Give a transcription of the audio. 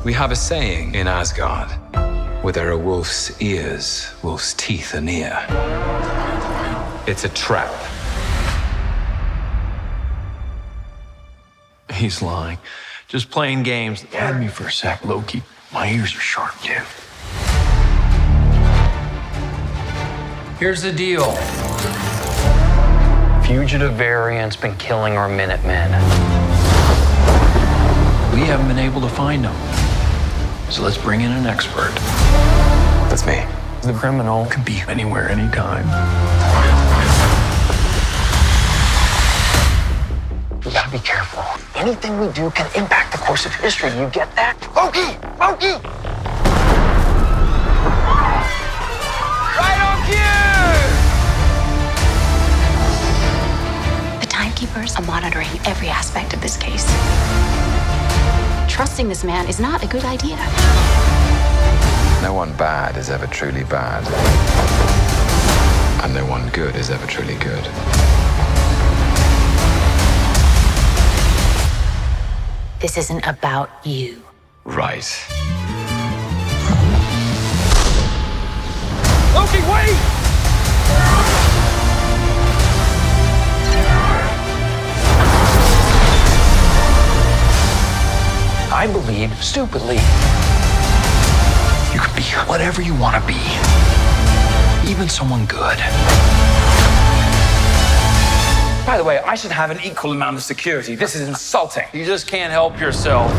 We have a saying in Asgard, where there are wolf's ears, wolf's teeth are near. It's a trap. He's lying. Just playing games. Had me for a sec, Loki. My ears are sharp, too. Here's the deal. Fugitive variant's been killing our Minutemen. We haven't been able to find them. So let's bring in an expert. That's me. The criminal can be anywhere, anytime. We gotta be careful. Anything we do can impact the course of history. You get that? Loki! Loki! Right on cue! The timekeepers are monitoring every aspect of this case. Trusting this man is not a good idea. No one bad is ever truly bad. And no one good is ever truly good. This isn't about you. Right. Loki, wait! I believe, stupidly, you can be whatever you want to be. Even someone good. By the way, I should have an equal amount of security. This is insulting. You just can't help yourself.